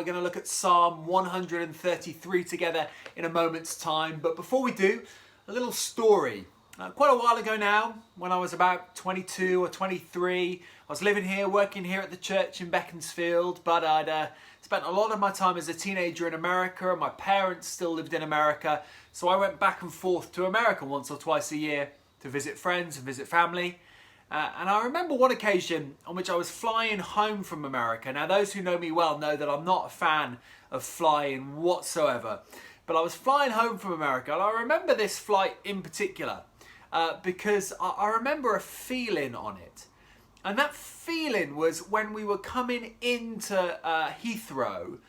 We're going to look at Psalm 133 together in a moment's time. But before we do, a little story. Quite a while ago now, when I was about 22 or 23, I was living here, working here at the church in Beaconsfield, but I'd spent a lot of my time as a teenager in America, and my parents still lived in America, so I went back and forth to America once or twice a year to visit friends and visit family. And I remember one occasion on which I was flying home from America. Now, those who know me well know that I'm not a fan of flying whatsoever, but I was flying home from America, and I remember this flight in particular because I remember a feeling on it. And that feeling was when we were coming into Heathrow,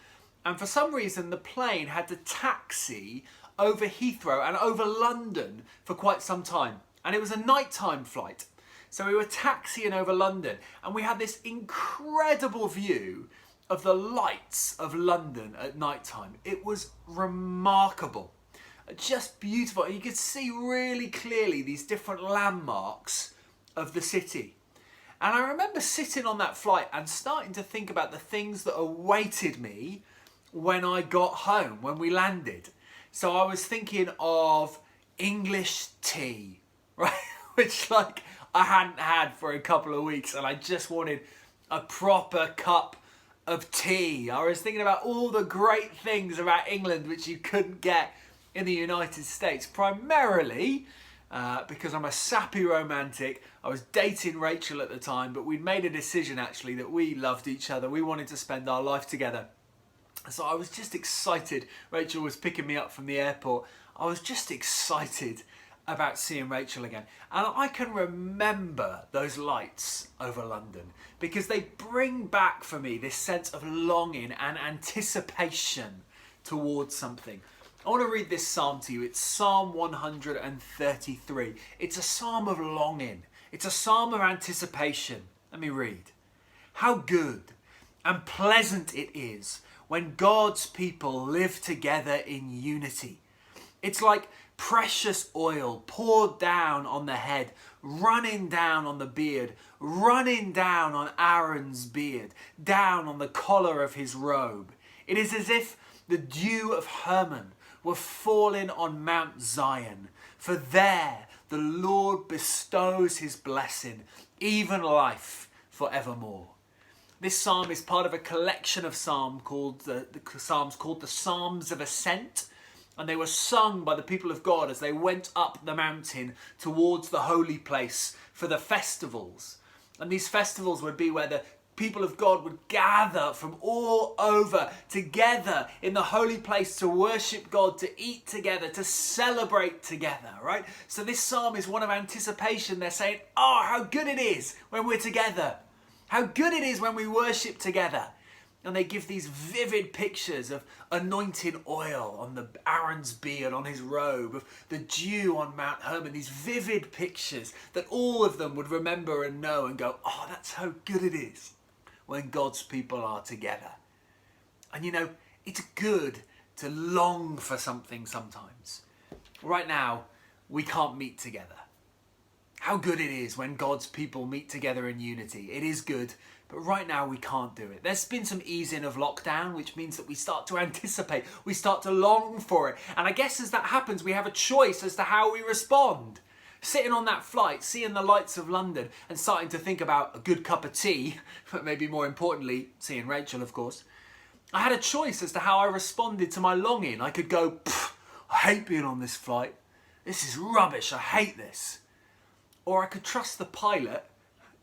and for some reason the plane had to taxi over Heathrow and over London for quite some time. And it was a nighttime flight. So we were taxiing over London, and we had this incredible view of the lights of London at night time. It was remarkable, just beautiful. You could see really clearly these different landmarks of the city. And I remember sitting on that flight and starting to think about the things that awaited me when I got home, when we landed. So I was thinking of English tea, right? Which I hadn't had for a couple of weeks, and I just wanted a proper cup of tea. I was thinking about all the great things about England which you couldn't get in the United States, primarily because I'm a sappy romantic. I was dating Rachel at the time, but we'd made a decision actually that we loved each other. We wanted to spend our life together. So I was just excited. Rachel was picking me up from the airport. I was just excited about seeing Rachel again. And I can remember those lights over London because they bring back for me this sense of longing and anticipation towards something. I want to read this psalm to you. It's Psalm 133. It's a psalm of longing. It's a psalm of anticipation. Let me read. How good and pleasant it is when God's people live together in unity. It's like precious oil poured down on the head, running down on the beard, running down on Aaron's beard, down on the collar of his robe. It is as if the dew of Hermon were falling on Mount Zion, for there the Lord bestows his blessing, even life forevermore. This psalm is part of a collection of psalms called the Psalms of Ascent, and they were sung by the people of God as they went up the mountain towards the holy place for the festivals. And these festivals would be where the people of God would gather from all over together in the holy place to worship God, to eat together, to celebrate together, right? So this psalm is one of anticipation. They're saying, oh, how good it is when we're together. How good it is when we worship together. And they give these vivid pictures of anointing oil on the Aaron's beard, on his robe, of the dew on Mount Hermon. These vivid pictures that all of them would remember and know and go, oh, that's how good it is when God's people are together. And you know, it's good to long for something sometimes. Right now, we can't meet together. How good it is when God's people meet together in unity. It is good, but right now we can't do it. There's been some easing of lockdown, which means that we start to anticipate, we start to long for it. And I guess as that happens, we have a choice as to how we respond. Sitting on that flight, seeing the lights of London and starting to think about a good cup of tea, but maybe more importantly, seeing Rachel, of course, I had a choice as to how I responded to my longing. I could go, I hate being on this flight. This is rubbish. I hate this. Or I could trust the pilot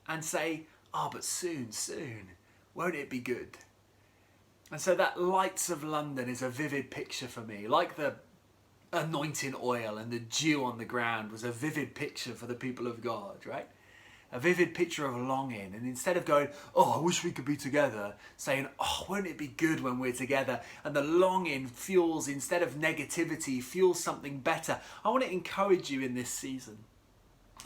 and say, but soon, won't it be good? And so that lights of London is a vivid picture for me, like the anointing oil and the dew on the ground was a vivid picture for the people of God, right? A vivid picture of longing. And instead of going, I wish we could be together, saying, won't it be good when we're together? And the longing fuels, instead of negativity, fuels something better. I want to encourage you in this season,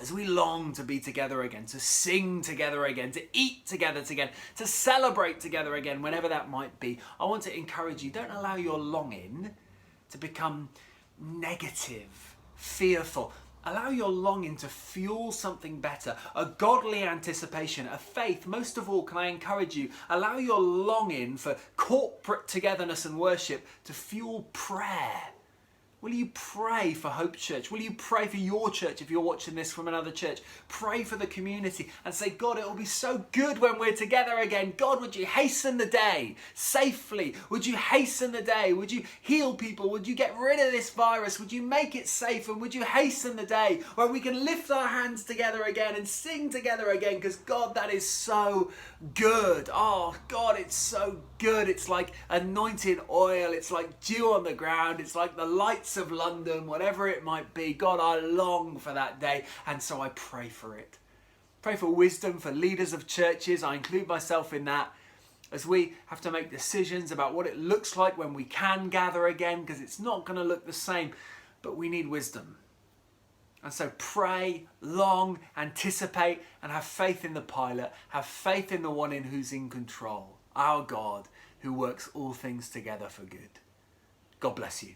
as we long to be together again, to sing together again, to eat together again, to celebrate together again, whenever that might be. I want to encourage you, don't allow your longing to become negative, fearful. Allow your longing to fuel something better, a godly anticipation, a faith. Most of all, can I encourage you, allow your longing for corporate togetherness and worship to fuel prayer. Will you pray for Hope Church? Will you pray for your church if you're watching this from another church? Pray for the community and say, God, it will be so good when we're together again. God, would you hasten the day safely? Would you hasten the day? Would you heal people? Would you get rid of this virus? Would you make it safe? And would you hasten the day where we can lift our hands together again and sing together again? Because God, that is so good. Oh, God, it's so good. It's like anointed oil. It's like dew on the ground. It's like the lights of London, whatever it might be. God, I long for that day, and so I pray for it. Pray for wisdom for leaders of churches. I include myself in that, as we have to make decisions about what it looks like when we can gather again, because it's not going to look the same, but we need wisdom. And so pray, long, anticipate, and have faith in the pilot. Have faith in the one in who's in control, our God, who works all things together for good. God bless you.